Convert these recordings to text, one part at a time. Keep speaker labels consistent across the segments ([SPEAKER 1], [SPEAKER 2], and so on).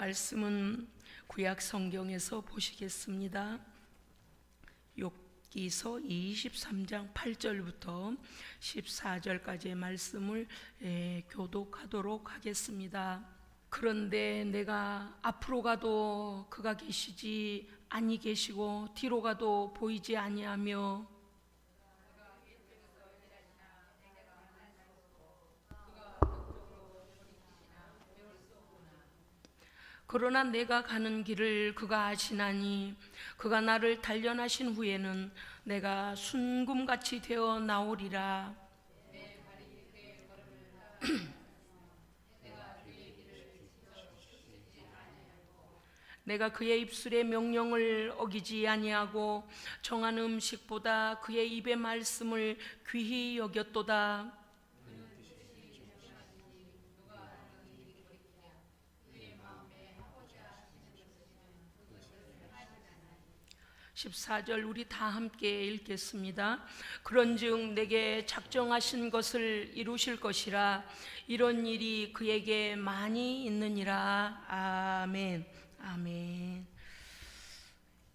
[SPEAKER 1] 말씀은 구약 성경에서 보시겠습니다. 욥기서 23장 8절부터 14절까지의 말씀을 교독하도록 하겠습니다. 그런데 내가 앞으로 가도 그가 계시지 아니 계시고 뒤로 가도 보이지 아니하며 그러나 내가 가는 길을 그가 아시나니 그가 나를 단련하신 후에는 내가 순금같이 되어 나오리라. 내가 그의 입술의 명령을 어기지 아니하고 정한 음식보다 그의 입의 말씀을 귀히 여겼도다. 14절 우리 다 함께 읽겠습니다. 그런즉 내게 작정하신 것을 이루실 것이라. 이런 일이 그에게 많이 있느니라. 아멘. 아멘.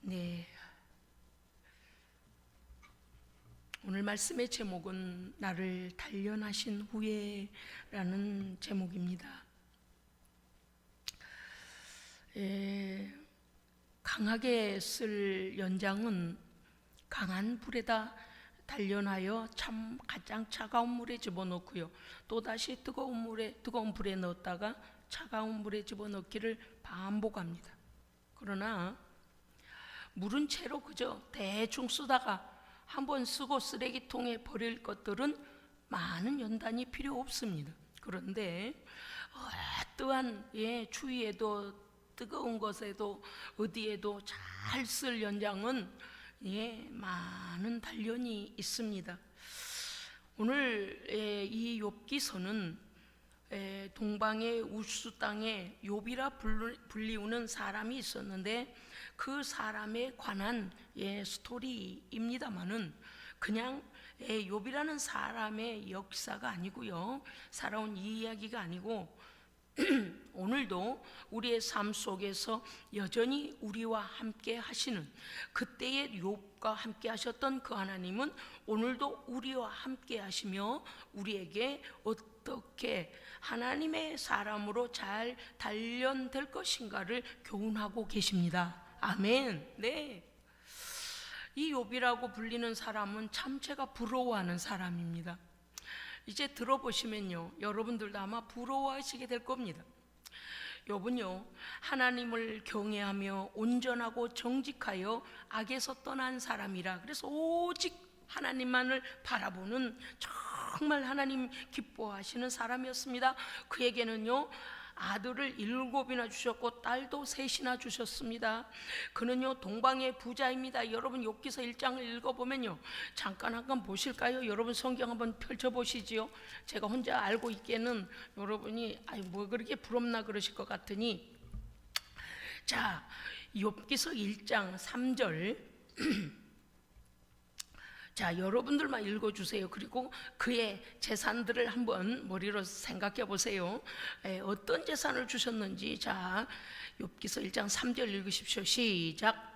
[SPEAKER 1] 네. 오늘 말씀의 제목은 나를 단련하신 후에라는 제목입니다. 강하게 쓸 연장은 강한 불에다 단련하여 참 가장 차가운 물에 집어넣고요, 또다시 뜨거운 불에 넣었다가 차가운 물에 집어넣기를 반복합니다. 그러나 물은 채로 그저 대충 쓰다가 한번 쓰고 쓰레기통에 버릴 것들은 많은 연단이 필요 없습니다. 그런데 어떠한 추위에도 뜨거운 것에도 어디에도 잘 쓸 연장은 많은 단련이 있습니다. 오늘 이 욥기서는 동방의 우스 땅에 욥이라 불리우는 사람이 있었는데 그 사람에 관한 스토리입니다만은 그냥 욥이라는 사람의 역사가 아니고요, 살아온 이야기가 아니고 오늘도 우리의 삶 속에서 여전히 우리와 함께 하시는, 그때의 욥과 함께 하셨던 그 하나님은 오늘도 우리와 함께 하시며 우리에게 어떻게 하나님의 사람으로 잘 단련될 것인가를 교훈하고 계십니다. 아멘. 네. 이 욥이라고 불리는 사람은 참 제가 부러워하는 사람입니다. 이제 들어보시면요, 여러분들도 아마 부러워하시게 될 겁니다. 욥은요, 하나님을 경외하며 온전하고 정직하여 악에서 떠난 사람이라. 그래서 오직 하나님만을 바라보는 정말 하나님 기뻐하시는 사람이었습니다. 그에게는요, 아들을 7이나 주셨고 딸도 3이나 주셨습니다. 그는요 동방의 부자입니다. 여러분 욥기서 1장을 읽어보면요, 잠깐 한번 보실까요? 여러분 성경 한번 펼쳐보시지요. 제가 혼자 알고 있기에는 여러분이 뭐 그렇게 부럽나 그러실 것 같으니, 자, 욥기서 1장 3절 자, 여러분들만 읽어주세요. 그리고 그의 재산들을 한번 머리로 생각해 보세요. 어떤 재산을 주셨는지. 자, 욥기서 1장 3절 읽으십시오. 시작.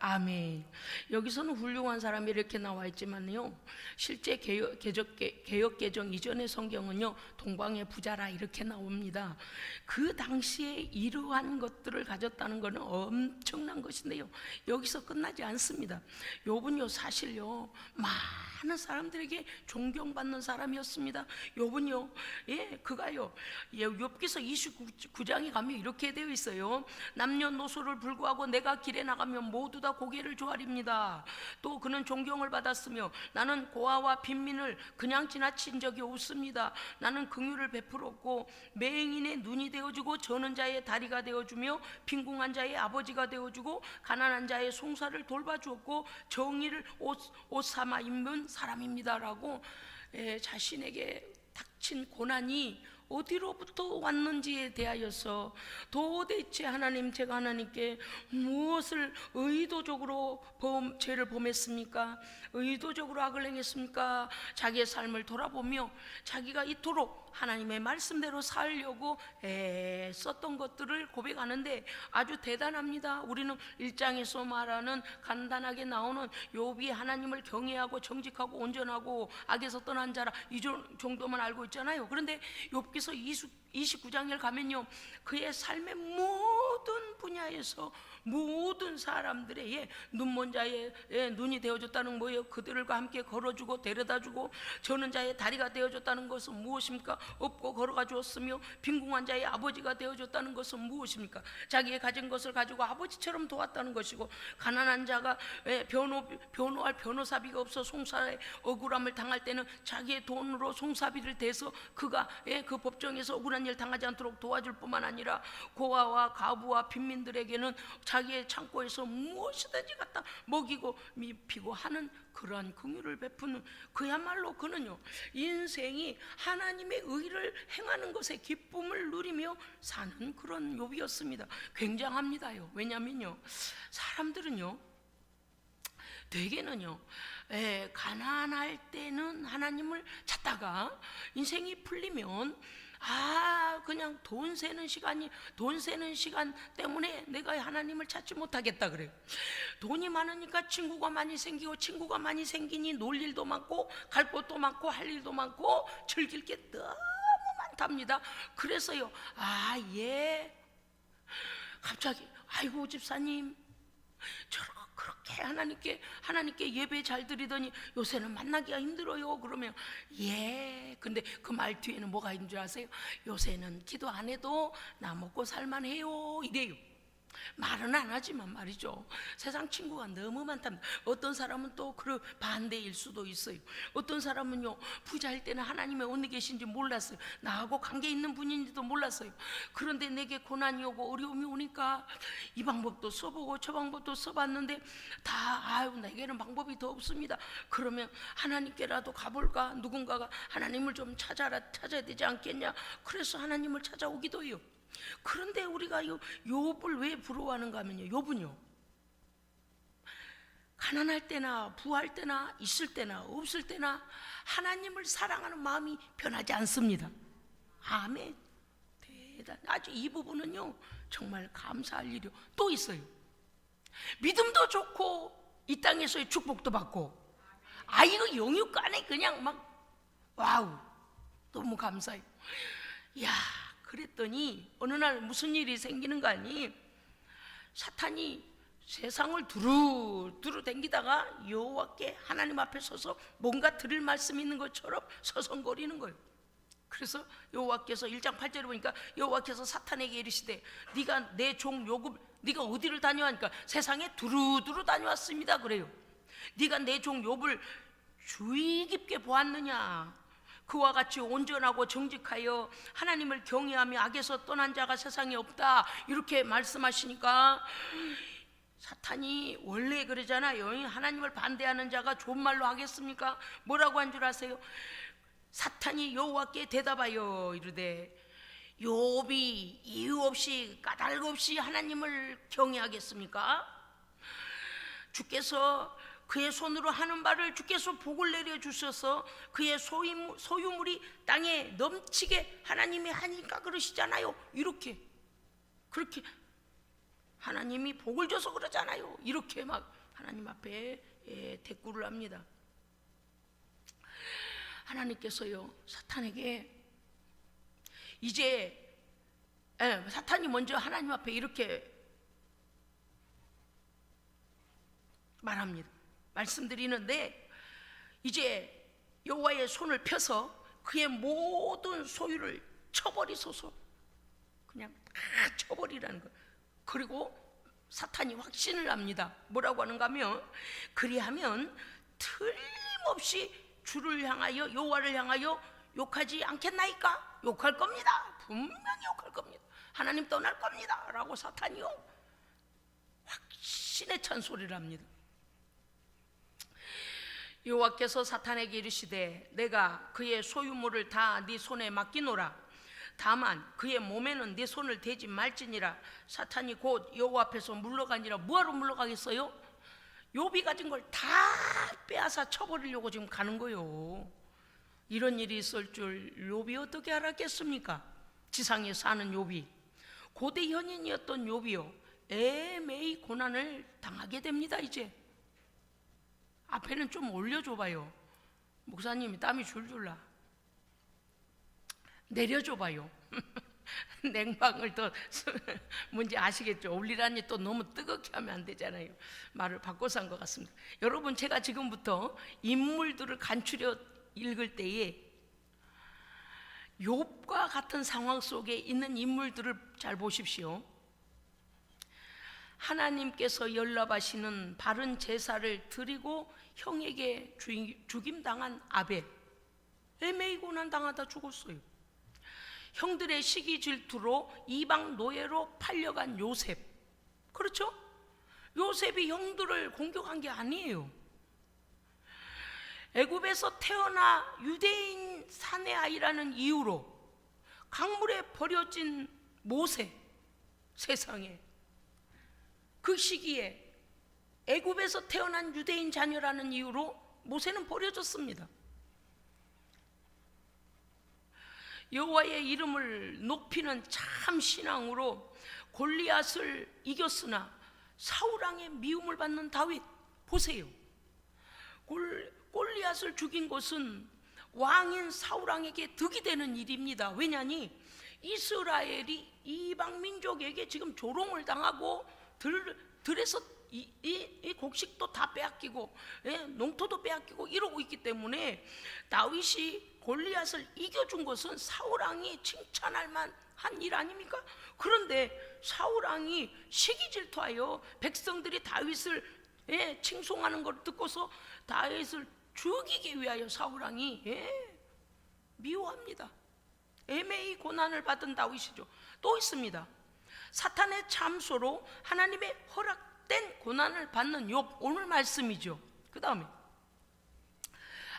[SPEAKER 1] 아멘. 여기서는 훌륭한 사람이 이렇게 나와 있지만요, 실제 개역개정 이전의 성경은요 동방의 부자라 이렇게 나옵니다. 그 당시에 이러한 것들을 가졌다는 것은 엄청난 것인데요, 여기서 끝나지 않습니다. 욥은요 사실요 많은 사람들에게 존경받는 사람이었습니다. 욥은요 그가요 욥기서 29장에 가면 이렇게 되어 있어요. 남녀노소를 불구하고 내가 길에 나가면 모두 다 고개를 조아립니다. 또 그는 존경을 받았으며 나는 고아와 빈민을 그냥 지나친 적이 없습니다. 나는 긍휼을 베풀었고 맹인의 눈이 되어주고 저는 자의 다리가 되어주며 빈궁한 자의 아버지가 되어주고 가난한 자의 송사를 돌봐주었고 정의를 옷 삼아 입는 사람입니다라고 자신에게 닥친 고난이 어디로부터 왔는지에 대하여서 도대체 하나님, 제가 하나님께 무엇을 의도적으로 죄를 범했습니까? 의도적으로 악을 행했습니까? 자기의 삶을 돌아보며 자기가 이토록 하나님의 말씀대로 살려고 애썼던 것들을 고백하는데 아주 대단합니다. 우리는 1장에서 말하는 간단하게 나오는 욥이 하나님을 경외하고 정직하고 온전하고 악에서 떠난 자라, 이 정도만 알고 있잖아요. 그런데 욥기서 29장에 가면요, 그의 삶의 모든 분야에서 모든 사람들의 눈먼 자의 눈이 되어줬다는 뭐예요? 그들과 함께 걸어주고 데려다주고 저는 자의 다리가 되어줬다는 것은 무엇입니까? 없고 걸어가 주었으며 빈궁한 자의 아버지가 되어줬다는 것은 무엇입니까? 자기의 가진 것을 가지고 아버지처럼 도왔다는 것이고, 가난한 자가 변호할 변호사비가 없어 송사의 억울함을 당할 때는 자기의 돈으로 송사비를 대서 그가 그 법정에서 억울한 일 당하지 않도록 도와줄 뿐만 아니라 고아와 가부와 빈민들에게는 자기의 창고에서 무엇이든지 갖다 먹이고 미피고 하는 그러한 긍휼을 베푸는, 그야말로 그는요, 인생이 하나님의 의를 행하는 것에 기쁨을 누리며 사는 그런 욥이었습니다. 굉장합니다요. 왜냐면요, 사람들은요, 되게는요, 가난할 때는 하나님을 찾다가 인생이 풀리면 그냥 돈 세는 시간 때문에 내가 하나님을 찾지 못하겠다 그래요. 돈이 많으니까 친구가 많이 생기고, 친구가 많이 생기니 놀 일도 많고 갈 곳도 많고 할 일도 많고 즐길 게 너무 많답니다. 그래서요, 갑자기 아이고 집사님 그렇게 하나님께 예배 잘 드리더니 요새는 만나기가 힘들어요. 그러면 근데 그 말 뒤에는 뭐가 있는 줄 아세요? 요새는 기도 안 해도 나 먹고 살만해요 이래요. 말은 안 하지만 말이죠, 세상 친구가 너무 많답니다. 어떤 사람은 또 그 반대일 수도 있어요. 어떤 사람은요, 부자일 때는 하나님의 어디 계신지 몰랐어요. 나하고 관계 있는 분인지도 몰랐어요. 그런데 내게 고난이 오고 어려움이 오니까 이 방법도 써보고 저 방법도 써봤는데 내게는 방법이 더 없습니다. 그러면 하나님께라도 가볼까? 누군가가 하나님을 좀 찾아야 되지 않겠냐? 그래서 하나님을 찾아오기도 해요. 그런데 우리가 욥을 왜 부러워하는가 하면요, 욥은요, 가난할 때나 부할 때나 있을 때나 없을 때나 하나님을 사랑하는 마음이 변하지 않습니다. 아멘. 아주 이 부분은요, 정말 감사할 일이 또 있어요. 믿음도 좋고 이 땅에서의 축복도 받고, 이거 영육간에 그냥 와우, 너무 감사해요. 그랬더니 어느 날 무슨 일이 생기는 거 아니? 사탄이 세상을 두루두루 댕기다가 여호와께 하나님 앞에 서서 뭔가 들을 말씀이 있는 것처럼 서성거리는 거예요. 그래서 여호와께서 1장 8절에 보니까 여호와께서 사탄에게 이르시되 네가 내 종 욥을, 네가 어디를 다녀왔니까? 세상에 두루두루 다녀왔습니다 그래요. 네가 내 종 욥을 주의 깊게 보았느냐? 그와 같이 온전하고 정직하여 하나님을 경외하며 악에서 떠난 자가 세상에 없다, 이렇게 말씀하시니까 사탄이 원래 그러잖아요. 하나님을 반대하는 자가 좋은 말로 하겠습니까? 뭐라고 한 줄 아세요? 사탄이 여호와께 대답하여 이르되 욥이 이유 없이 까닭 없이 하나님을 경외하겠습니까? 주께서 그의 손으로 하는 바를 주께서 복을 내려주셔서 그의 소유물이 땅에 넘치게 하나님이 하니까 그러시잖아요. 그렇게 하나님이 복을 줘서 그러잖아요. 이렇게 막 하나님 앞에 대꾸를 합니다. 하나님께서요, 사탄에게 이제 사탄이 먼저 하나님 앞에 이렇게 말씀드리는데, 이제 여호와의 손을 펴서 그의 모든 소유를 쳐버리소서, 그냥 다 쳐버리라는 거예요. 그리고 사탄이 확신을 합니다. 뭐라고 하는가 하면, 그리하면 틀림없이 주를 향하여, 여호와를 향하여 욕하지 않겠나이까? 욕할 겁니다. 분명히 욕할 겁니다. 하나님 떠날 겁니다 라고 사탄이요, 확신에 찬 소리를 합니다. 여호와께서 사탄에게 이르시되 내가 그의 소유물을 다 네 손에 맡기노라. 다만 그의 몸에는 내 손을 대지 말지니라. 사탄이 곧 여호와 앞에서 물러가니라. 뭐하러 물러가겠어요? 욥이 가진 걸 다 빼앗아 쳐버리려고 지금 가는 거예요. 이런 일이 있을 줄 욥이 어떻게 알았겠습니까? 지상에 사는 욥이, 고대 현인이었던 욥이요, 애매히 고난을 당하게 됩니다. 이제 앞에는 좀 올려줘봐요. 목사님이 땀이 줄줄 나. 내려줘봐요. 냉방을 더 뭔지 아시겠죠? 올리라니 또 너무 뜨겁게 하면 안 되잖아요. 말을 바꿔서 한 것 같습니다. 여러분, 제가 지금부터 인물들을 간추려 읽을 때에 욥과 같은 상황 속에 있는 인물들을 잘 보십시오. 하나님께서 연락하시는 바른 제사를 드리고 형에게 죽임당한 아벨, 애매히 고난당하다 죽었어요. 형들의 시기 질투로 이방 노예로 팔려간 요셉, 그렇죠? 요셉이 형들을 공격한 게 아니에요. 애굽에서 태어나 유대인 사내 아이라는 이유로 강물에 버려진 모세, 세상에 그 시기에 애굽에서 태어난 유대인 자녀라는 이유로 모세는 버려졌습니다. 여호와의 이름을 높이는 참 신앙으로 골리앗을 이겼으나 사울왕의 미움을 받는 다윗, 보세요. 골리앗을 죽인 것은 왕인 사울왕에게 득이 되는 일입니다. 왜냐니 이스라엘이 이방 민족에게 지금 조롱을 당하고 들에서 이 곡식도 다 빼앗기고 농토도 빼앗기고 이러고 있기 때문에 다윗이 골리앗을 이겨준 것은 사울왕이 칭찬할 만한 일 아닙니까? 그런데 사울왕이 시기질투하여 백성들이 다윗을 칭송하는 걸 듣고서 다윗을 죽이기 위하여 사울왕이 미워합니다. 애매히 고난을 받은 다윗이죠. 또 있습니다. 사탄의 참소로 하나님의 허락된 고난을 받는 욥, 오늘 말씀이죠. 그 다음에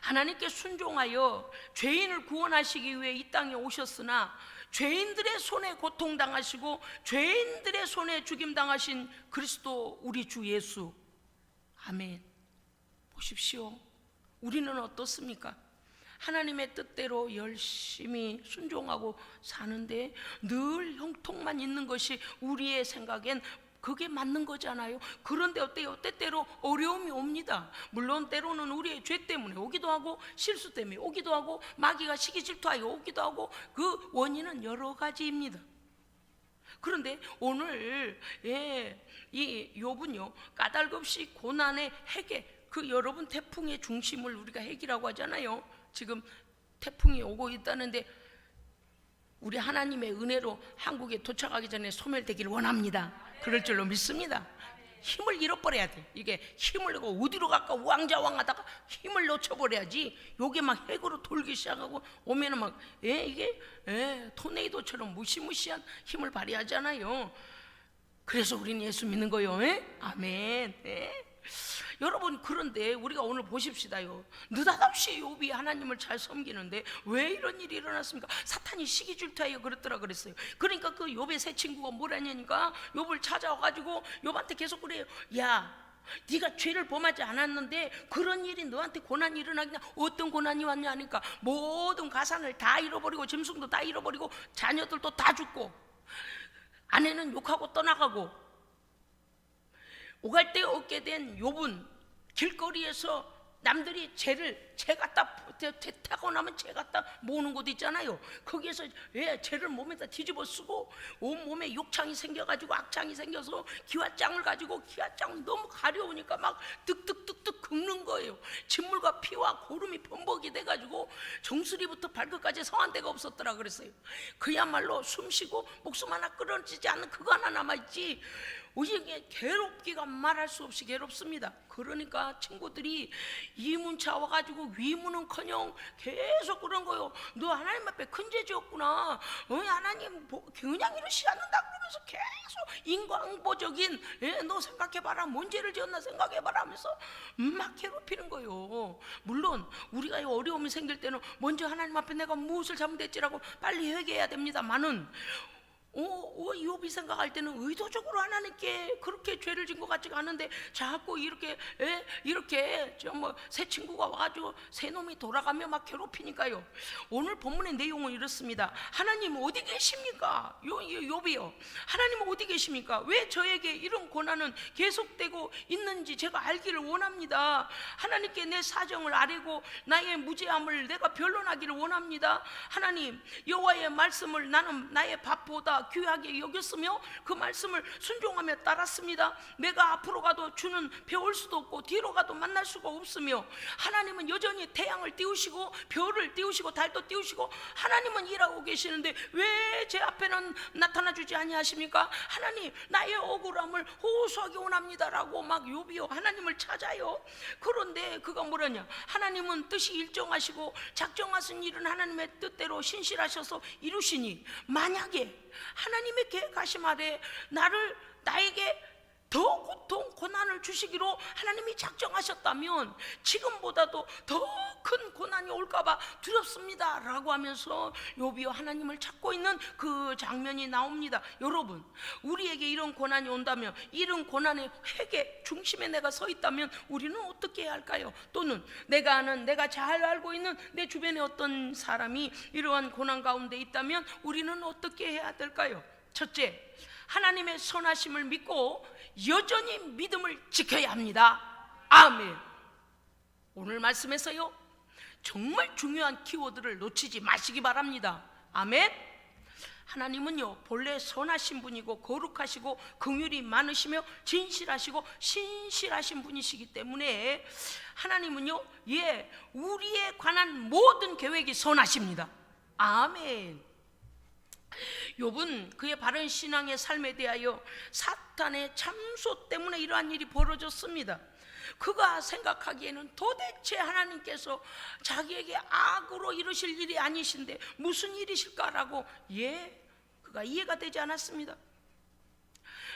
[SPEAKER 1] 하나님께 순종하여 죄인을 구원하시기 위해 이 땅에 오셨으나 죄인들의 손에 고통당하시고 죄인들의 손에 죽임당하신 그리스도 우리 주 예수. 아멘. 보십시오. 우리는 어떻습니까? 하나님의 뜻대로 열심히 순종하고 사는데 늘 형통만 있는 것이 우리의 생각엔 그게 맞는 거잖아요. 그런데 어때요? 때때로 어려움이 옵니다. 물론 때로는 우리의 죄 때문에 오기도 하고 실수 때문에 오기도 하고 마귀가 시기 질투하여 오기도 하고 그 원인은 여러 가지입니다. 그런데 오늘 이 욥은요, 까닭없이 고난의 핵에 그 여러분 태풍의 중심을 우리가 핵이라고 하잖아요. 지금 태풍이 오고 있다는데 우리 하나님의 은혜로 한국에 도착하기 전에 소멸되기를 원합니다. 그럴 줄로 믿습니다. 힘을 잃어버려야 돼. 이게 힘을 내고 어디로 갈까 우왕좌왕하다가 힘을 놓쳐버려야지. 요게 막 핵으로 돌기 시작하고 오면은 막 이게 토네이도처럼 무시무시한 힘을 발휘하잖아요. 그래서 우리는 예수 믿는 거예요. 아멘. 여러분, 그런데 우리가 오늘 보십시다요. 느닷없이 욥이 하나님을 잘 섬기는데 왜 이런 일이 일어났습니까? 사탄이 시기 질투하여 그랬더라 그랬어요. 그러니까 그 욥의 세 친구가 뭐라냐니까 욥을 찾아와가지고 욥한테 계속 그래요. 야, 네가 죄를 범하지 않았는데 그런 일이 너한테 고난이 일어나겠냐? 어떤 고난이 왔냐 하니까 모든 가산을 다 잃어버리고 짐승도 다 잃어버리고 자녀들도 다 죽고 아내는 욕하고 떠나가고 오갈 데 없게 된 욥은 길거리에서 남들이 재 타고 나면 재 갖다 모으는 곳 있잖아요. 거기에서 재를 몸에다 뒤집어 쓰고 온몸에 욕창이 생겨가지고 악창이 생겨서 기와장을 가지고 기와장 너무 가려우니까 막 득득득득 긁는 거예요. 진물과 피와 고름이 범벅이 돼가지고 정수리부터 발끝까지 성한 데가 없었더라 그랬어요. 그야말로 숨쉬고 목숨 하나 끊어지지 않는 그거 하나 남아있지 이게 괴롭기가 말할 수 없이 괴롭습니다. 그러니까 친구들이 이문차 와가지고 위문은커녕 계속 그런 거요. 너 하나님 앞에 큰 죄 지었구나. 하나님 그냥 이러시지 않는다 그러면서 계속 인광보적인 너 생각해봐라, 뭔 죄를 지었나 생각해봐라 하면서 막 괴롭히는 거요. 물론 우리가 어려움이 생길 때는 먼저 하나님 앞에 내가 무엇을 잘못했지라고 빨리 회개해야 됩니다만은 이업이 생각할 때는 의도적으로 하나님께 그렇게 죄를 진 것 같지가 않은데 자꾸 이렇게 새 친구가 와가지고 새 놈이 돌아가며 막 괴롭히니까요. 오늘 본문의 내용은 이렇습니다. 하나님 어디 계십니까? 욥이요, 하나님 어디 계십니까? 왜 저에게 이런 고난은 계속되고 있는지 제가 알기를 원합니다. 하나님께 내 사정을 아뢰고 나의 무죄함을 내가 변론하기를 원합니다. 하나님, 여호와의 말씀을 나는 나의 밥보다 귀하게 여겼으며 그 말씀을 순종하며 따랐습니다. 내가 앞으로 가도 주는 배울 수도 없고 뒤로 가도 만날 수가 없으며 하나님은 여전히 태양을 띄우시고 별을 띄우시고 달도 띄우시고 하나님은 일하고 계시는데 왜 제 앞에는 나타나 주지 아니하십니까? 하나님, 나의 억울함을 호소하기 원합니다라고 막 욥이요 하나님을 찾아요. 그런데 그가 뭐라냐, 하나님은 뜻이 일정하시고 작정하신 일은 하나님의 뜻대로 신실하셔서 이루시니 만약에 하나님의 계획하심 아래 나에게 더 고통, 고난을 주시기로 하나님이 작정하셨다면 지금보다도 더 큰 고난이 올까봐 두렵습니다 라고 하면서 욥이 하나님을 찾고 있는 그 장면이 나옵니다. 여러분, 우리에게 이런 고난이 온다면, 이런 고난의 회개 중심에 내가 서 있다면 우리는 어떻게 해야 할까요? 또는 내가 잘 알고 있는 내 주변에 어떤 사람이 이러한 고난 가운데 있다면 우리는 어떻게 해야 될까요? 첫째, 하나님의 선하심을 믿고 여전히 믿음을 지켜야 합니다. 아멘. 오늘 말씀에서요 정말 중요한 키워드를 놓치지 마시기 바랍니다. 아멘. 하나님은요 본래 선하신 분이고 거룩하시고 긍휼이 많으시며 진실하시고 신실하신 분이시기 때문에 하나님은요 우리에 관한 모든 계획이 선하십니다. 아멘. 욥은 그의 바른 신앙의 삶에 대하여 사탄의 참소 때문에 이러한 일이 벌어졌습니다. 그가 생각하기에는 도대체 하나님께서 자기에게 악으로 이루실 일이 아니신데 무슨 일이실까라고 그가 이해가 되지 않았습니다.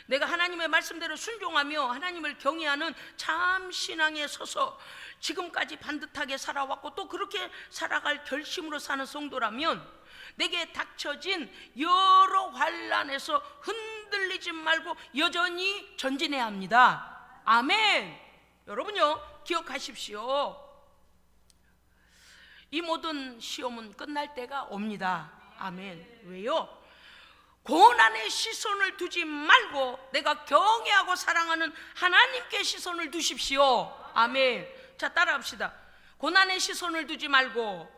[SPEAKER 1] 내가 하나님의 말씀대로 순종하며 하나님을 경외하는 참 신앙에 서서 지금까지 반듯하게 살아왔고 또 그렇게 살아갈 결심으로 사는 성도라면 내게 닥쳐진 여러 환난에서 흔들리지 말고 여전히 전진해야 합니다. 아멘. 여러분요 기억하십시오. 이 모든 시험은 끝날 때가 옵니다. 아멘. 왜요? 고난의 시선을 두지 말고 내가 경외하고 사랑하는 하나님께 시선을 두십시오. 아멘. 자, 따라합시다. 고난의 시선을 두지 말고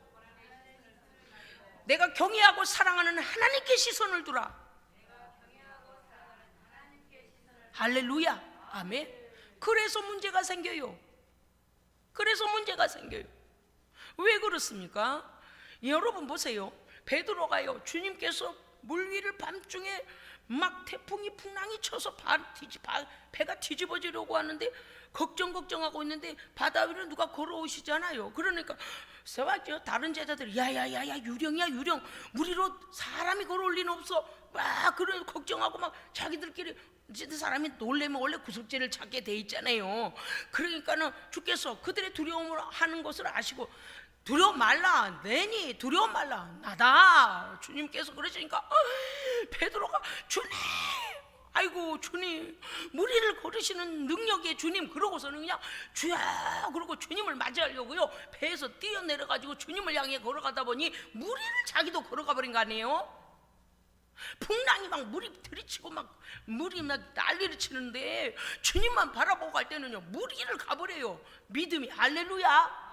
[SPEAKER 1] 내가 경외하고 사랑하는 하나님께 시선을 두라. 할렐루야. 아멘. 그래서 문제가 생겨요. 왜 그렇습니까? 여러분 보세요. 베드로가요 주님께서 물 위를 밤중에 막 태풍이 풍랑이 쳐서 배가 뒤집어지려고 하는데 걱정하고 있는데 바다 위로 누가 걸어오시잖아요. 그러니까 다른 제자들이 야야야야 유령이야 유령, 물 위로 사람이 걸어올 리는 없어 막 그런 걱정하고 막 자기들끼리 사람이 놀래면 원래 구속죄를 찾게 돼 있잖아요. 그러니까는 주께서 그들의 두려움을 하는 것을 아시고 두려워 말라, 내니 두려워 말라, 나다. 주님께서 그러시니까 베드로가 주님, 아이고 주님, 무리를 걸으시는 능력의 주님, 그러고서는 그냥 주야 그러고 주님을 맞이하려고요 배에서 뛰어내려가지고 주님을 향해 걸어가다 보니 무리를 자기도 걸어가 버린 거 아니에요? 풍랑이 막 물이 들이치고 막 물이 막 난리를 치는데 주님만 바라보고 갈 때는요 무리를 가버려요. 믿음이. 할렐루야.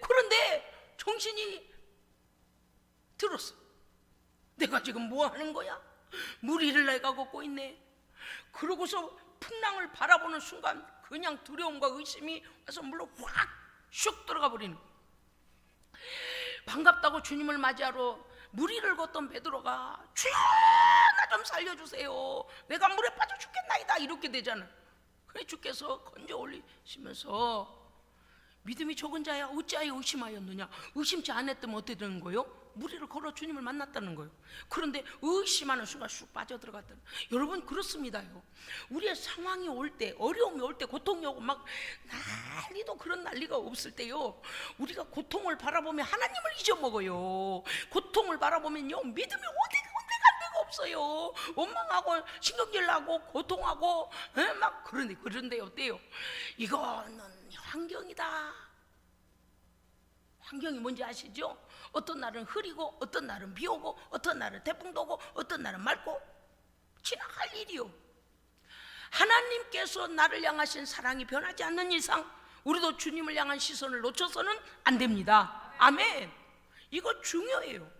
[SPEAKER 1] 그런데 정신이 들었어. 내가 지금 뭐 하는 거야? 무리를 내가 걷고 있네. 그러고서 풍랑을 바라보는 순간 그냥 두려움과 의심이 와서 물로 확 슉 들어가 버리는 거야. 반갑다고 주님을 맞이하러 무리를 걷던 베드로가 주여 나 좀 살려주세요. 내가 물에 빠져 죽겠나이다. 이렇게 되잖아. 그래 주께서 건져 올리시면서 믿음이 적은 자야 어찌하여 의심하였느냐. 의심치 않았다면 어떻게 되는 거예요? 무리를 걸어 주님을 만났다는 거예요. 그런데 의심하는 순간 쑥 빠져들어갔다는. 여러분 그렇습니다요. 우리의 상황이 올 때, 어려움이 올 때, 고통이 오고 막 난리도 그런 난리가 없을 때요, 우리가 고통을 바라보면 하나님을 잊어먹어요. 고통을 바라보면요 믿음이 온데가 없어요. 원망하고 신경질 나고 고통하고 막 그런데 어때요? 이거는 환경이다. 환경이 뭔지 아시죠? 어떤 날은 흐리고 어떤 날은 비 오고 어떤 날은 태풍도 오고 어떤 날은 맑고 지나갈 일이요. 하나님께서 나를 향하신 사랑이 변하지 않는 이상 우리도 주님을 향한 시선을 놓쳐서는 안 됩니다. 아멘. 이거 중요해요.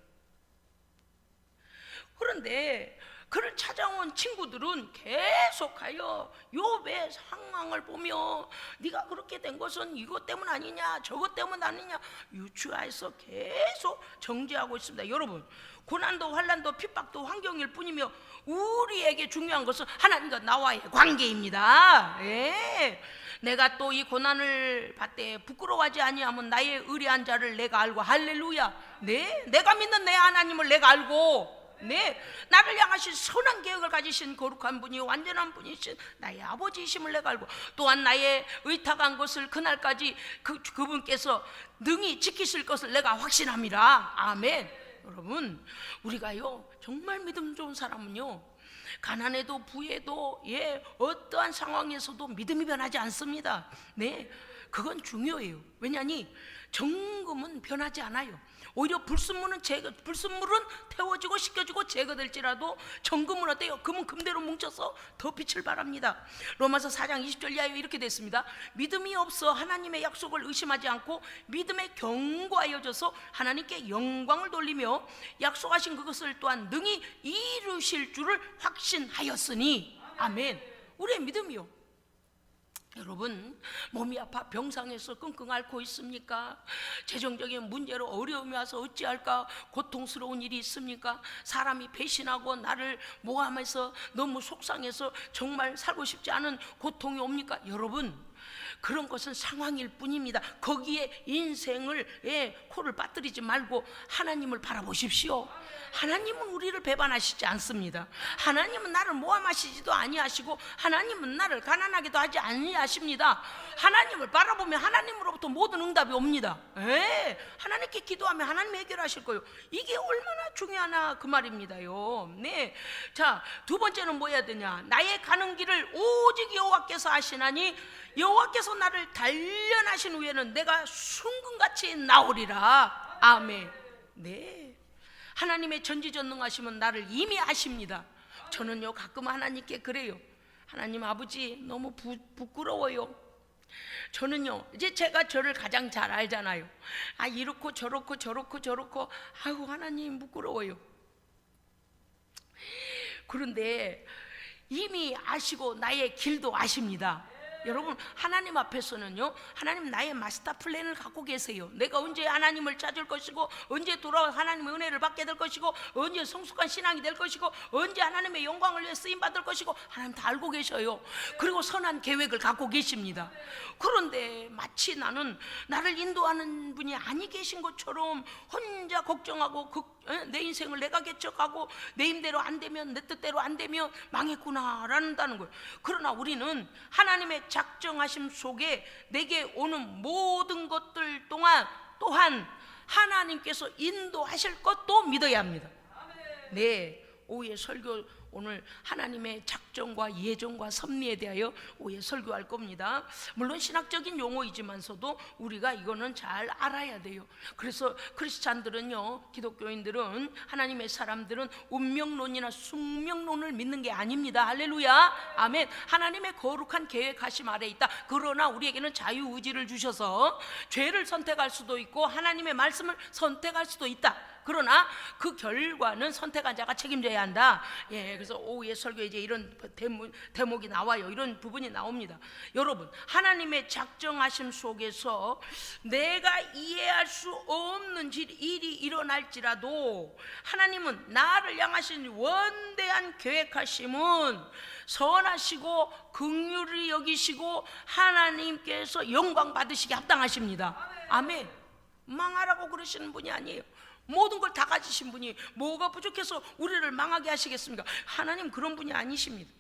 [SPEAKER 1] 그런데 그를 찾아온 친구들은 계속하여 욥의 상황을 보며 네가 그렇게 된 것은 이것 때문 아니냐 저것 때문 아니냐 유추해서 계속 정죄하고 있습니다. 여러분 고난도 환난도 핍박도 환경일 뿐이며 우리에게 중요한 것은 하나님과 나와의 관계입니다. 예. 내가 또 이 고난을 받되 부끄러워하지 아니하면 나의 의리한 자를 내가 알고 할렐루야. 네, 내가 믿는 내 하나님을 내가 알고 네, 나를 향하신 선한 계획을 가지신 거룩한 분이 완전한 분이신 나의 아버지이심을 내가 알고 또한 나의 의탁한 것을 그날까지 그분께서 능히 지키실 것을 내가 확신합니다. 아멘. 여러분 우리가요 정말 믿음 좋은 사람은요 가난해도 부해도 어떠한 상황에서도 믿음이 변하지 않습니다. 네, 그건 중요해요. 왜냐하니 정금은 변하지 않아요. 오히려 불순물은 태워지고 씻겨지고 제거될지라도 정금은 어때요? 금은 금대로 뭉쳐서 더 빛을 발합니다. 로마서 4장 20절 이하에 이렇게 됐습니다. 믿음이 없어 하나님의 약속을 의심하지 않고 믿음에 견고하여져서 하나님께 영광을 돌리며 약속하신 그것을 또한 능히 이루실 줄을 확신하였으니. 아멘. 우리의 믿음이요. 여러분 몸이 아파 병상에서 끙끙 앓고 있습니까? 재정적인 문제로 어려움이 와서 어찌할까 고통스러운 일이 있습니까? 사람이 배신하고 나를 모함해서 너무 속상해서 정말 살고 싶지 않은 고통이 옵니까? 여러분 그런 것은 상황일 뿐입니다. 거기에 인생을 코를 빠뜨리지 말고 하나님을 바라보십시오. 하나님은 우리를 배반하시지 않습니다. 하나님은 나를 모함하시지도 아니하시고 하나님은 나를 가난하게도 하지 아니하십니다. 하나님을 바라보면 하나님으로부터 모든 응답이 옵니다. 하나님께 기도하면 하나님이 해결하실 거예요. 이게 얼마나 중요하나 그 말입니다요. 네. 자, 두 번째는 뭐 해야 되냐? 나의 가는 길을 오직 여호와께서 하시나니 여호와께서 나를 단련하신 후에는 내가 순금같이 나오리라. 아멘. 네. 하나님의 전지전능하시면 나를 이미 아십니다. 저는요 가끔 하나님께 그래요. 하나님 아버지 너무 부끄러워요. 저는요 이제 제가 저를 가장 잘 알잖아요. 이렇고 저렇고 아유 하나님 부끄러워요. 그런데 이미 아시고 나의 길도 아십니다. 여러분 하나님 앞에서는요 하나님 나의 마스터 플랜을 갖고 계세요. 내가 언제 하나님을 찾을 것이고 언제 돌아와 하나님의 은혜를 받게 될 것이고 언제 성숙한 신앙이 될 것이고 언제 하나님의 영광을 위해 쓰임받을 것이고 하나님 다 알고 계셔요. 그리고 선한 계획을 갖고 계십니다. 그런데 마치 나는 나를 인도하는 분이 아니 계신 것처럼 혼자 걱정하고 내 인생을 내가 개척하고 내 힘대로 안 되면 내 뜻대로 안 되면 망했구나 라는다는 거예요. 그러나 우리는 하나님의 작정하심 속에 내게 오는 모든 것들 또한 하나님께서 인도하실 것도 믿어야 합니다. 네, 오후에 설교 오늘 하나님의 작정과 예정과 섭리에 대하여 오후에 설교할 겁니다. 물론 신학적인 용어이지만서도 우리가 이거는 잘 알아야 돼요. 그래서 크리스찬들은요 기독교인들은 하나님의 사람들은 운명론이나 숙명론을 믿는 게 아닙니다. 할렐루야 아멘. 하나님의 거룩한 계획하심 아래 있다. 그러나 우리에게는 자유의지를 주셔서 죄를 선택할 수도 있고 하나님의 말씀을 선택할 수도 있다. 그러나 그 결과는 선택한 자가 책임져야 한다. 예, 그래서 오후에 설교에 이제 이런 대목이 나와요. 이런 부분이 나옵니다. 여러분, 하나님의 작정하심 속에서 내가 이해할 수 없는 일이 일어날지라도 하나님은 나를 향하신 원대한 계획하심은 선하시고 긍휼히 여기시고 하나님께서 영광 받으시기 합당하십니다. 아멘. 망하라고 그러시는 분이 아니에요. 모든 걸 다 가지신 분이 뭐가 부족해서 우리를 망하게 하시겠습니까? 하나님 그런 분이 아니십니다.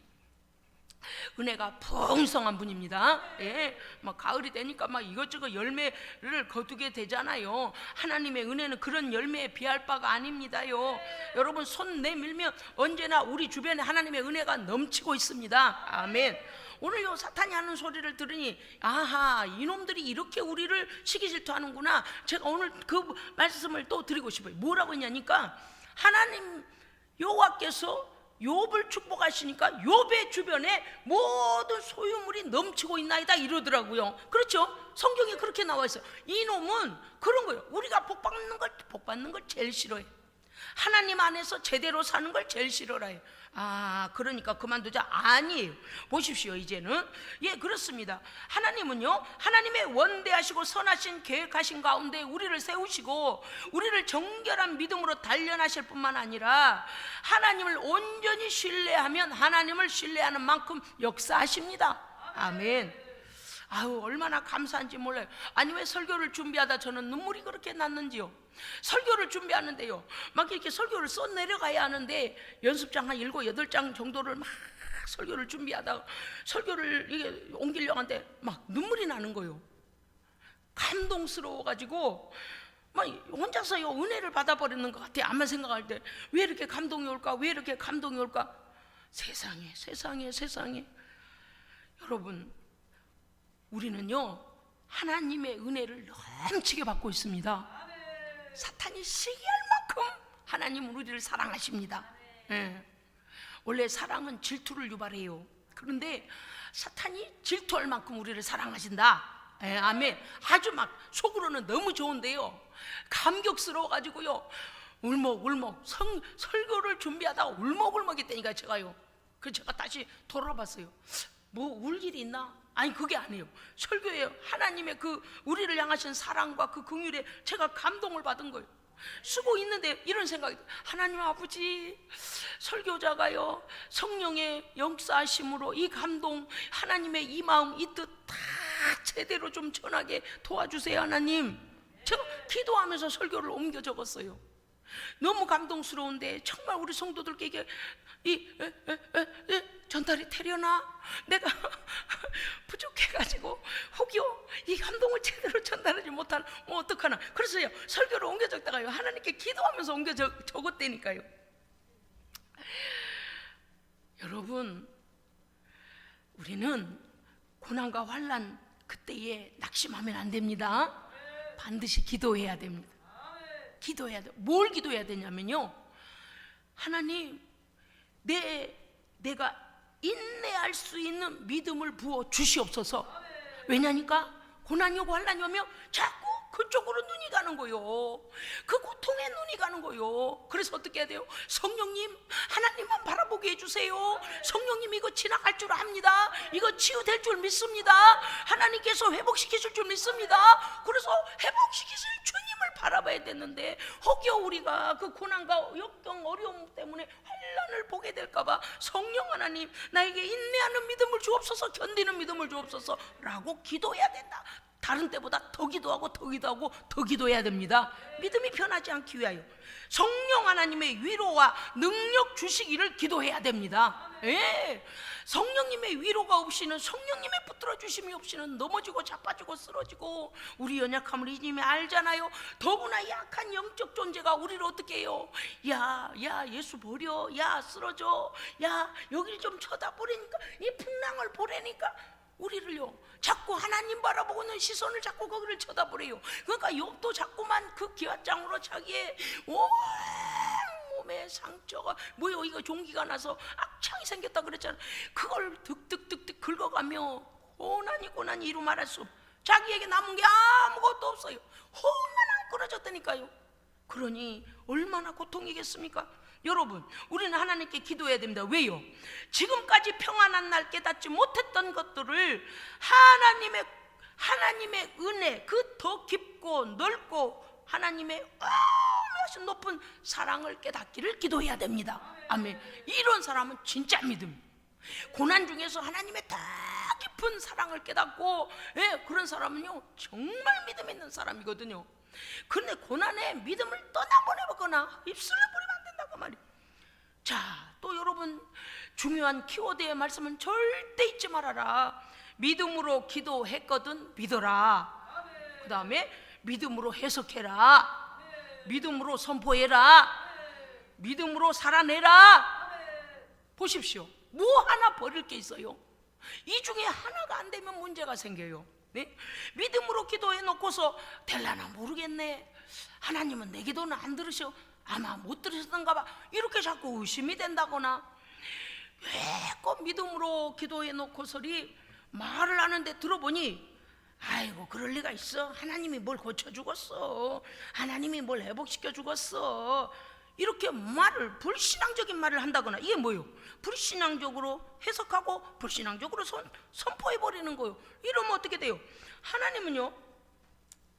[SPEAKER 1] 은혜가 풍성한 분입니다. 예, 막 가을이 되니까 막 이것저것 열매를 거두게 되잖아요. 하나님의 은혜는 그런 열매에 비할 바가 아닙니다요. 여러분 손 내밀면 언제나 우리 주변에 하나님의 은혜가 넘치고 있습니다. 아멘. 오늘 요 사탄이 하는 소리를 들으니 아하, 이놈들이 이렇게 우리를 시기 질투하는구나. 제가 오늘 그 말씀을 또 드리고 싶어요. 뭐라고 했냐니까 하나님 여호와께서 욥을 축복하시니까 욥의 주변에 모든 소유물이 넘치고 있나이다 이러더라고요. 그렇죠? 성경에 그렇게 나와 있어요. 이놈은 그런 거예요. 우리가 복 받는 걸 제일 싫어해. 하나님 안에서 제대로 사는 걸 제일 싫어해요. 아, 그러니까 그만두자. 아니에요. 보십시오. 이제는 예, 그렇습니다. 하나님은요, 하나님의 원대하시고 선하신 계획하신 가운데 우리를 세우시고 우리를 정결한 믿음으로 단련하실 뿐만 아니라 하나님을 온전히 신뢰하면 하나님을 신뢰하는 만큼 역사하십니다. 아멘. 아유, 얼마나 감사한지 몰라요. 아니, 왜 설교를 준비하다 저는 눈물이 그렇게 났는지요. 설교를 준비하는데요, 막 이렇게 설교를 써 내려가야 하는데 연습장 한 7, 8장 정도를 막 설교를 준비하다가 설교를 이게 옮기려고 하는데 막 눈물이 나는 거예요. 감동스러워가지고 막 혼자서요 은혜를 받아버리는 것 같아요. 아마 생각할 때 왜 이렇게 감동이 올까? 왜 이렇게 감동이 올까? 세상에 여러분, 우리는요 하나님의 은혜를 넘치게 받고 있습니다. 사탄이 시기할 만큼 하나님은 우리를 사랑하십니다. 예. 원래 사랑은 질투를 유발해요. 그런데 사탄이 질투할 만큼 우리를 사랑하신다. 예, 아멘. 아주 막 속으로는 너무 좋은데요, 감격스러워가지고요 울먹울먹 설교를 준비하다가 울먹울먹했다니까 제가요. 그래서 제가 다시 돌아봤어요. 뭐 울 일이 있나? 아니, 그게 아니에요. 설교에 하나님의 그 우리를 향하신 사랑과 그 긍휼에 제가 감동을 받은 거예요. 쓰고 있는데 이런 생각이, 하나님 아버지, 설교자가요 성령의 역사하심으로 이 감동, 하나님의 이 마음, 이 뜻 다 제대로 좀 전하게 도와주세요 하나님. 제가 기도하면서 설교를 옮겨 적었어요. 너무 감동스러운데 정말 우리 성도들께 이게 전달이 되려나? 내가 부족해가지고 혹여 이 감동을 제대로 전달하지 못하면 어떡하나. 그래서요 설교를 옮겨 적다가요 하나님께 기도하면서 옮겨 적었다니까요. 여러분, 우리는 고난과 환난 그때에 낙심하면 안 됩니다. 반드시 기도해야 됩니다. 기도해야 돼요. 뭘 기도해야 되냐면요, 하나님, 내가 인내할 수 있는 믿음을 부어 주시옵소서. 왜냐니까 고난이 오고 환난이 오면 자꾸 그쪽으로 눈이 가는 거요. 그 고통에 눈이 가는 거요. 그래서 어떻게 해야 돼요? 성령님, 하나님만 바라보게 해주세요. 성령님, 이거 지나갈 줄 압니다. 이거 치유될 줄 믿습니다. 하나님께서 회복시키실 줄 믿습니다. 그래서 회복시키실 주님을 바라봐야 되는데 혹여 우리가 그 고난과 역경 어려움 때문에 환난을 보게 될까봐 성령 하나님, 나에게 인내하는 믿음을 주옵소서, 견디는 믿음을 주옵소서 라고 기도해야 된다. 다른 때보다 더 기도하고 더 기도하고 더 기도해야 됩니다. 믿음이 변하지 않기 위하여 성령 하나님의 위로와 능력 주시기를 기도해야 됩니다. 예. 성령님의 위로가 없이는, 성령님의 붙들어 주심이 없이는 넘어지고 자빠지고 쓰러지고 우리 연약함을 이님이 알잖아요. 더구나 약한 영적 존재가 우리를 어떻게 해요? 야 예수 버려, 야 쓰러져, 야 여길 좀 쳐다보라니까, 이 풍랑을 보라니까 우리를요 자꾸 하나님 바라보고는 시선을 자꾸 거기를 쳐다보래요. 그러니까 욥도 자꾸만 그 기왓장으로 자기의 온 몸에 상처가 뭐요, 이거 종기가 나서 악창이 생겼다 그랬잖아. 그걸 득득득득 긁어가며 고난이 이루 말할 수 없어. 자기에게 남은 게 아무것도 없어요. 혼만 안 끊어졌다니까요. 그러니 얼마나 고통이겠습니까? 여러분, 우리는 하나님께 기도해야 됩니다. 왜요? 지금까지 평안한 날 깨닫지 못했던 것들을 하나님의 은혜, 그 더 깊고 넓고 하나님의 어마어마하신 높은 사랑을 깨닫기를 기도해야 됩니다. 아멘. 이런 사람은 진짜 믿음. 고난 중에서 하나님의 더 깊은 사랑을 깨닫고, 그런 사람은요 정말 믿음 있는 사람이거든요. 그런데 고난에 믿음을 떠나보내거나 입술을 버리면 안 된다고 말이에요. 자, 또 여러분, 중요한 키워드의 말씀은 절대 잊지 말아라. 믿음으로 기도했거든 믿어라. 그 다음에 믿음으로 해석해라. 믿음으로 선포해라. 믿음으로 살아내라. 보십시오, 뭐 하나 버릴 게 있어요? 이 중에 하나가 안 되면 문제가 생겨요. 네? 믿음으로 기도해 놓고서 될라나 모르겠네, 하나님은 내 기도는 안 들으셔, 아마 못 들으셨던가 봐, 이렇게 자꾸 의심이 된다거나, 왜 꼭 믿음으로 기도해 놓고서리 말을 하는데 들어보니 아이고 그럴 리가 있어, 하나님이 뭘 고쳐주겠어, 하나님이 뭘 회복시켜주겠어, 이렇게 말을, 불신앙적인 말을 한다거나, 이게 뭐예요? 불신앙적으로 해석하고 불신앙적으로 선포해버리는 거예요. 이러면 어떻게 돼요? 하나님은요,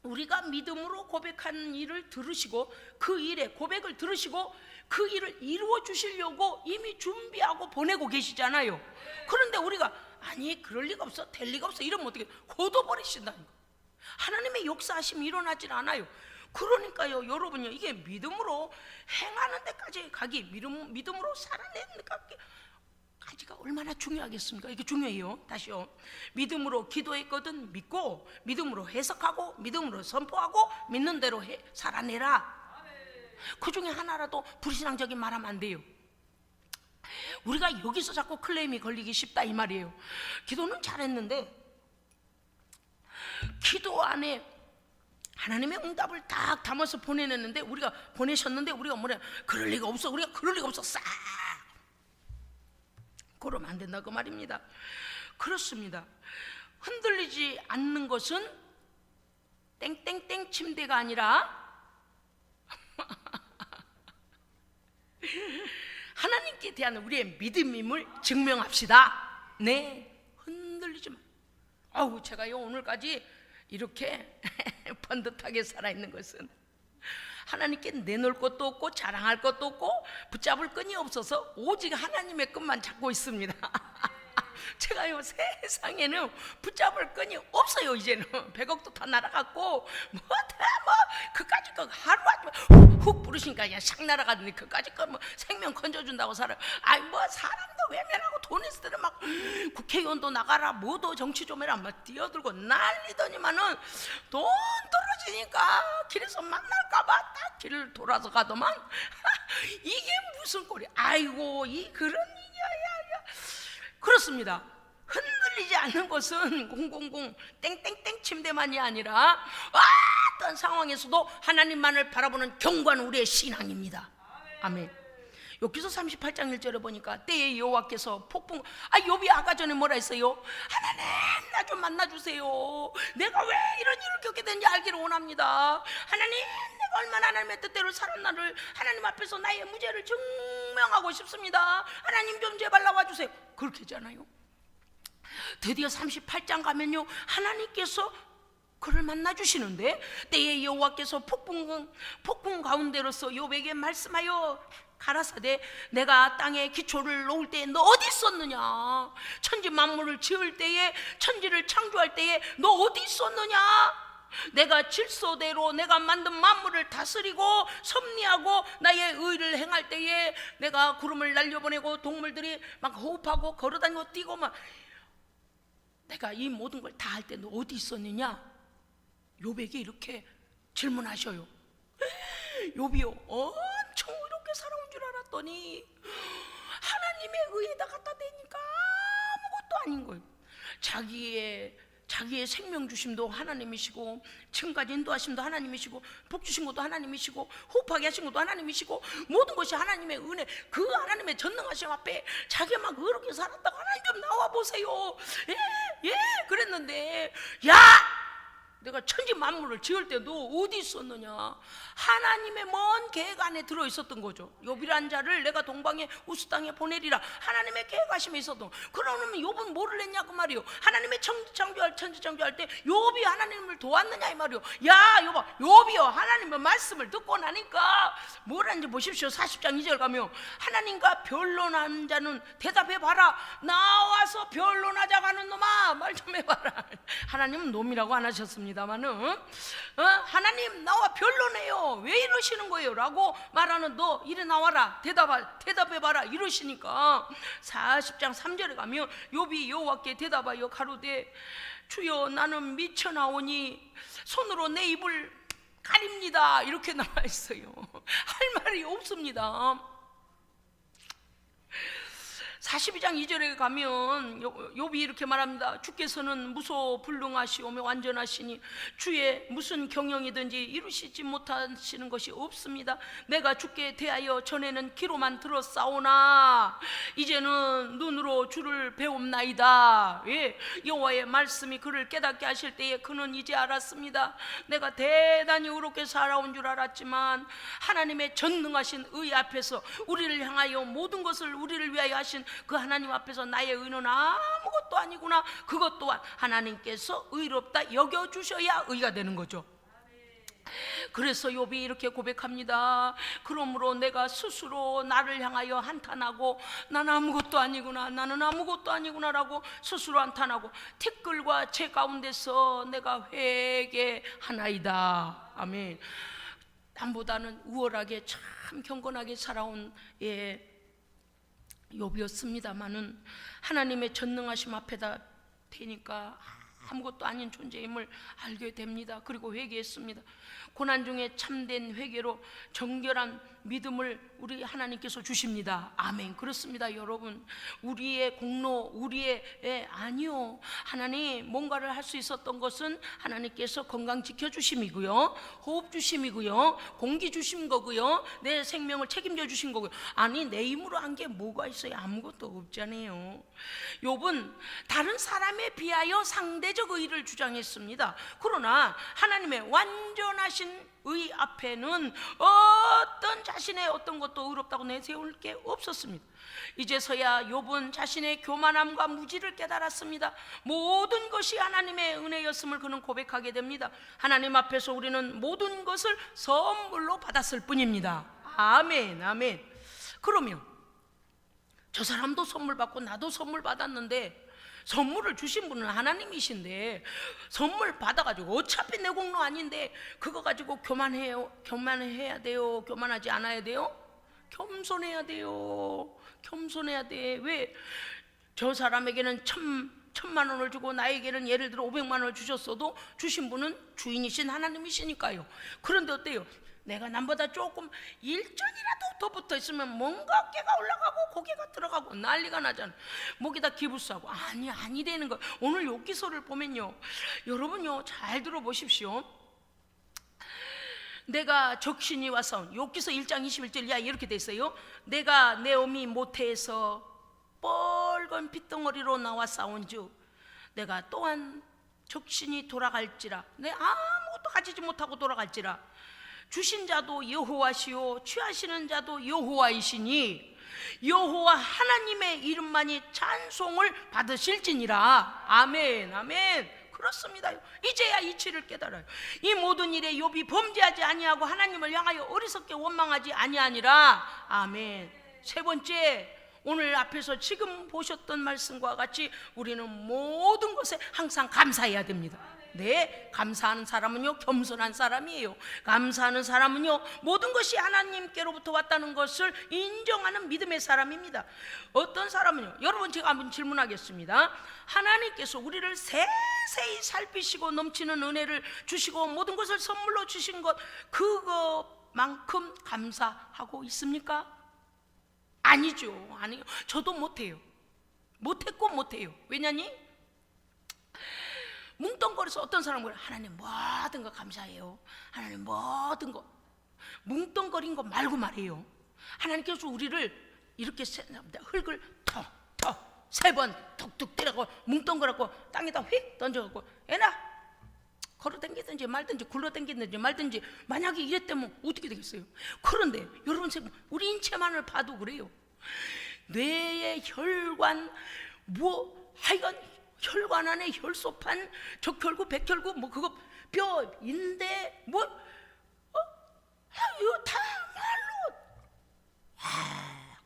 [SPEAKER 1] 우리가 믿음으로 고백하는 일을 들으시고, 그 일의 고백을 들으시고 그 일을 이루어 주시려고 이미 준비하고 보내고 계시잖아요. 그런데 우리가 아니 그럴 리가 없어, 될 리가 없어, 이러면 어떻게 고도버리신다는 거예요. 하나님의 역사하심이 일어나질 않아요. 그러니까요, 여러분요, 이게 믿음으로 행하는 데까지 가기, 믿음으로 살아내는 데까지가 얼마나 중요하겠습니까? 이게 중요해요. 다시요, 믿음으로 기도했거든 믿고, 믿음으로 해석하고, 믿음으로 선포하고, 믿는 대로 살아내라. 그 중에 하나라도 불신앙적인 말 하면 안 돼요. 우리가 여기서 자꾸 클레임이 걸리기 쉽다 이 말이에요. 기도는 잘했는데 기도 안에 하나님의 응답을 딱 담아서 보내셨는데 우리가 뭐래, 그럴 리가 없어, 우리가 그럴 리가 없어, 싹 그러면 안 된다고 말입니다. 그렇습니다. 흔들리지 않는 것은 땡땡땡 침대가 아니라 하나님께 대한 우리의 믿음임을 증명합시다. 네, 흔들리지 마. 아우, 제가요 오늘까지 이렇게 번듯하게 살아있는 것은 하나님께 내놓을 것도 없고 자랑할 것도 없고 붙잡을 끈이 없어서 오직 하나님의 끈만 잡고 있습니다. 제가요 세상에는 붙잡을 끈이 없어요. 이제는 100억도 다 날아갔고 그까짓 거 하루아침에 훅 부르시니까 그냥 샥 날아가더니 그까짓 거 생명 건져준다고 살아요. 아이 사람도 외면하고 돈 있을 때는 막 국회의원도 나가라, 뭐도 정치 좀 해라 막 뛰어들고 난리더니만은 돈 떨어지니까 길에서 만날까봐 딱 길을 돌아서 가더만 이게 무슨 꼴이야. 아이고 이 그런 일이야. 그렇습니다. 흔들리지 않는 것은 000 땡땡땡 침대만이 아니라 어떤 상황에서도 하나님만을 바라보는 견고한 우리의 신앙입니다. 아멘. 욥기서 38장 1절에 보니까 때에 여호와께서 폭풍, 욥이 아까 전에 뭐라 했어요? 하나님 나 좀 만나주세요. 내가 왜 이런 일을 겪게 되는지 알기를 원합니다. 하나님 내가 얼마나 하나님의 뜻대로 살았나를 하나님 앞에서 나의 무죄를 증명하고 싶습니다. 하나님 좀 제발 나와주세요. 그렇게 하잖아요. 드디어 38장 가면요 하나님께서 그를 만나주시는데, 때에 여호와께서 폭풍 가운데로서 욥에게 말씀하여 가라사대 내가 땅에 기초를 놓을 때에 너 어디 있었느냐, 천지 만물을 지을 때에, 천지를 창조할 때에 너 어디 있었느냐, 내가 질서대로 내가 만든 만물을 다스리고 섭리하고 나의 의를 행할 때에 내가 구름을 날려보내고 동물들이 막 호흡하고 걸어다니고 뛰고 막 내가 이 모든 걸 다 할 때 너 어디 있었느냐, 욥에게 이렇게 질문하셔요. 욥이요 엄청 이렇게 살아온 줄 알았더니 하나님의 의에다 갖다 대니까 아무것도 아닌 거예요. 자기의 생명 주심도 하나님이시고, 지금까지 인도하심도 하나님이시고, 복 주신 것도 하나님이시고, 호흡하게 하신 것도 하나님이시고, 모든 것이 하나님의 은혜, 그 하나님의 전능하심 앞에 자기가 막 의롭게 살았다고 하나님 좀 나와 보세요. 예 그랬는데, 야 내가 천지 만물을 지을 때 너 어디 있었느냐? 하나님의 먼 계획 안에 들어 있었던 거죠. 욥이란 자를 내가 동방의 우스 땅에 보내리라. 하나님의 계획하심에 있었던. 그러면 욥은 뭐를 했냐 그 말이요. 하나님의 천지 창조할 때 욥이 하나님을 도왔느냐 이 말이요. 야 욥이요 하나님의 말씀을 듣고 나니까 뭐라는지 보십시오. 40장 2절 가면 하나님과 변론한 자는 대답해 봐라. 나와서 변론하자고 하는 놈아 말 좀 해봐라. 하나님은 놈이라고 안 하셨습니다만은 하나님 나와 변론해요. 왜 이러시는 거예요? 라고 말하는 너 이리 나와라. 대답해봐라 이러시니까 40장 3절에 가면 욥이 여호와께 대답하여 가로되 주여 나는 미쳐나오니 손으로 내 입을 가립니다. 이렇게 나와 있어요. 할 말이 없습니다. 42장 2절에 가면 욥이 이렇게 말합니다. 주께서는 무소불능하시오며 완전하시니 주의 무슨 경영이든지 이루시지 못하시는 것이 없습니다. 내가 주께 대하여 전에는 귀로만 들었사오나 이제는 눈으로 주를 배움나이다. 예, 여호와의 말씀이 그를 깨닫게 하실 때에 그는 이제 알았습니다. 내가 대단히 의롭게 살아온 줄 알았지만 하나님의 전능하신 의 앞에서 우리를 향하여 모든 것을 우리를 위하여 하신 그 하나님 앞에서 나의 의는 아무것도 아니구나. 그것 또한 하나님께서 의롭다 여겨주셔야 의가 되는 거죠. 그래서 욥이 이렇게 고백합니다. 그러므로 내가 스스로 나를 향하여 한탄하고 나는 아무것도 아니구나, 나는 아무것도 아니구나라고 스스로 한탄하고 티끌과 제 가운데서 내가 회개하나이다. 아멘. 남보다는 우월하게 참 경건하게 살아온 욥이었습니다마는 하나님의 전능하심 앞에다 대니까 아무것도 아닌 존재임을 알게 됩니다. 그리고 회개했습니다. 고난 중에 참된 회개로 정결한 믿음을 우리 하나님께서 주십니다. 아멘. 그렇습니다. 여러분, 우리의 공로, 우리의 아니요, 하나님 뭔가를 할 수 있었던 것은 하나님께서 건강 지켜주심이고요, 호흡 주심이고요, 공기 주신 거고요, 내 생명을 책임져 주신 거고요. 아니 내 힘으로 한 게 뭐가 있어요? 아무것도 없잖아요. 욥은 다른 사람에 비하여 상대적 의를 주장했습니다. 그러나 하나님의 완전하신 의 앞에는 어떤 자신의 어떤 것도 의롭다고 내세울 게 없었습니다. 이제서야 욥은 자신의 교만함과 무지를 깨달았습니다. 모든 것이 하나님의 은혜였음을 그는 고백하게 됩니다. 하나님 앞에서 우리는 모든 것을 선물로 받았을 뿐입니다. 아멘, 아멘. 그러면 저 사람도 선물 받고 나도 선물 받았는데 선물을 주신 분은 하나님이신데 선물 받아가지고 어차피 내 공로 아닌데 그거 가지고 교만해야 돼요? 교만하지 않아야 돼요? 겸손해야 돼요. 겸손해야 돼. 왜? 저 사람에게는 천만 원을 주고 나에게는 예를 들어 500만 원을 주셨어도 주신 분은 주인이신 하나님이시니까요. 그런데 어때요? 내가 남보다 조금 일전이라도 더 붙어 있으면 뭔가 어깨가 올라가고 고개가 들어가고 난리가 나잖아. 목에다 기부스하고 아니라는 거예요. 오늘 욥기서를 보면요, 여러분요 잘 들어보십시오. 내가 적신이 와서 욥기서 1장 21절 이하 이렇게 돼 있어요. 내가 내 어미 모태에서 뻘건 핏덩어리로 나와 싸운즉 내가 또한 적신이 돌아갈지라, 내 아무것도 가지지 못하고 돌아갈지라. 주신 자도 여호와시요 취하시는 자도 여호와이시니 여호와 하나님의 이름만이 찬송을 받으실지니라. 아멘, 아멘. 그렇습니다. 이제야 이치를 깨달아요. 이 모든 일에 욥이 범죄하지 아니하고 하나님을 향하여 어리석게 원망하지 아니하니라. 아멘. 세 번째, 오늘 앞에서 지금 보셨던 말씀과 같이 우리는 모든 것에 항상 감사해야 됩니다. 네, 감사하는 사람은요 겸손한 사람이에요. 감사하는 사람은요 모든 것이 하나님께로부터 왔다는 것을 인정하는 믿음의 사람입니다. 어떤 사람은요, 여러분 제가 한번 질문하겠습니다. 하나님께서 우리를 세세히 살피시고 넘치는 은혜를 주시고 모든 것을 선물로 주신 것, 그것만큼 감사하고 있습니까? 아니죠. 아니요. 저도 못해요. 못했고 못해요. 왜냐니? 뭉뚱거려서 어떤 사람은 그래, 하나님 모든 거 감사해요. 하나님 모든 거. 뭉뚱거린 거 말고 말이에요. 하나님께서 우리를 이렇게 흙을 세 번 툭툭 때려고 뭉뚱거렸고 땅에다 휙 던져갖고 애나 걸어다니든지 말든지 굴러다니든지 말든지 만약에 이랬다면 어떻게 되겠어요? 그런데 여러분 우리 인체만을 봐도 그래요. 뇌의 혈관 하여간 혈관 안에 혈소판, 적혈구, 백혈구 그거 뼈, 인대 이거 다 말로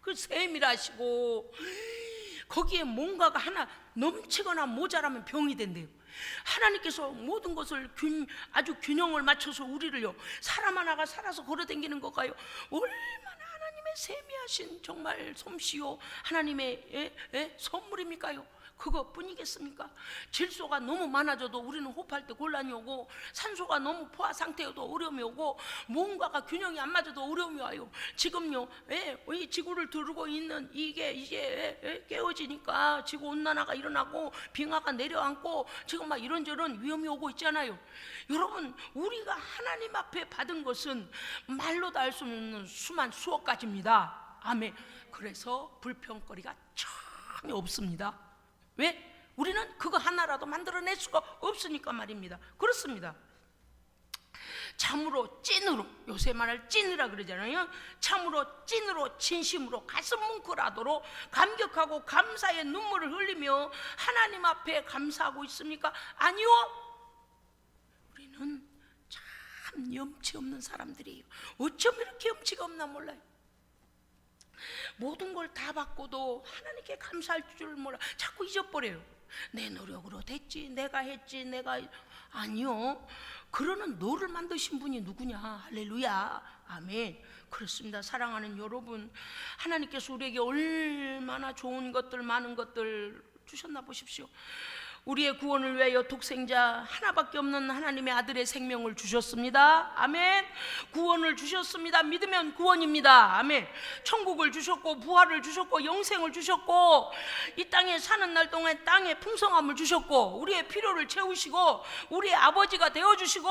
[SPEAKER 1] 그 세밀하시고 거기에 뭔가가 하나 넘치거나 모자라면 병이 된대요. 하나님께서 모든 것을 아주 균형을 맞춰서 우리를요, 사람 하나가 살아서 걸어다니는 것가요, 얼마나 하나님의 세미하신 정말 솜씨요 하나님의 선물입니까요? 그것뿐이겠습니까? 질소가 너무 많아져도 우리는 호흡할 때 곤란이 오고, 산소가 너무 포화 상태여도 어려움이 오고, 뭔가가 균형이 안 맞아도 어려움이 와요. 지금요, 이 지구를 두르고 있는 이게 깨어지니까 지구 온난화가 일어나고 빙하가 내려앉고 지금 막 이런저런 위험이 오고 있잖아요. 여러분, 우리가 하나님 앞에 받은 것은 말로도 알 수 없는 수만 수억 가지입니다. 아멘. 그래서 불평거리가 전혀 없습니다. 왜? 우리는 그거 하나라도 만들어낼 수가 없으니까 말입니다. 그렇습니다. 참으로 찐으로, 요새 말할 찐이라 그러잖아요. 참으로 찐으로 진심으로 가슴 뭉클하도록 감격하고 감사의 눈물을 흘리며 하나님 앞에 감사하고 있습니까? 아니요. 우리는 참 염치 없는 사람들이에요. 어쩜 이렇게 염치가 없나 몰라요. 모든 걸 다 받고도 하나님께 감사할 줄 몰라. 자꾸 잊어버려요. 내 노력으로 됐지, 내가 했지, 아니요. 그러는 너를 만드신 분이 누구냐? 할렐루야, 아멘. 그렇습니다. 사랑하는 여러분, 하나님께서 우리에게 얼마나 좋은 것들, 많은 것들 주셨나 보십시오. 우리의 구원을 위하여 독생자 하나밖에 없는 하나님의 아들의 생명을 주셨습니다. 아멘. 구원을 주셨습니다. 믿으면 구원입니다. 아멘. 천국을 주셨고, 부활을 주셨고, 영생을 주셨고, 이 땅에 사는 날 동안 땅에 풍성함을 주셨고, 우리의 필요를 채우시고, 우리의 아버지가 되어주시고,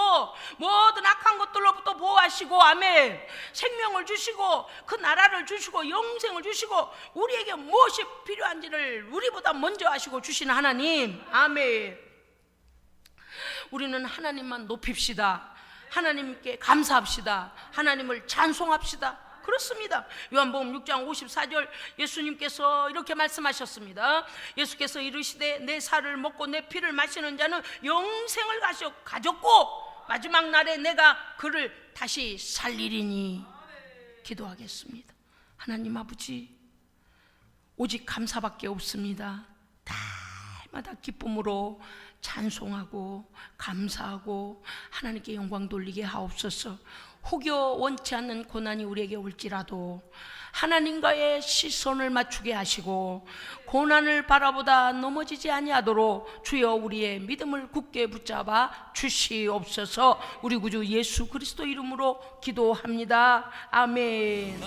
[SPEAKER 1] 모든 악한 것들로부터 보호하시고, 아멘. 생명을 주시고, 그 나라를 주시고, 영생을 주시고, 우리에게 무엇이 필요한지를 우리보다 먼저 아시고 주시는 하나님. 아멘. 우리는 하나님만 높입시다. 하나님께 감사합시다. 하나님을 찬송합시다. 그렇습니다. 요한복음 6장 54절 예수님께서 이렇게 말씀하셨습니다. 예수께서 이르시되 내 살을 먹고 내 피를 마시는 자는 영생을 가졌고 마지막 날에 내가 그를 다시 살리리니. 기도하겠습니다. 하나님 아버지, 오직 감사밖에 없습니다. 날마다 기쁨으로 찬송하고 감사하고 하나님께 영광 돌리게 하옵소서. 혹여 원치 않는 고난이 우리에게 올지라도 하나님과의 시선을 맞추게 하시고 고난을 바라보다 넘어지지 아니하도록 주여 우리의 믿음을 굳게 붙잡아 주시옵소서. 우리 구주 예수 그리스도 이름으로 기도합니다. 아멘.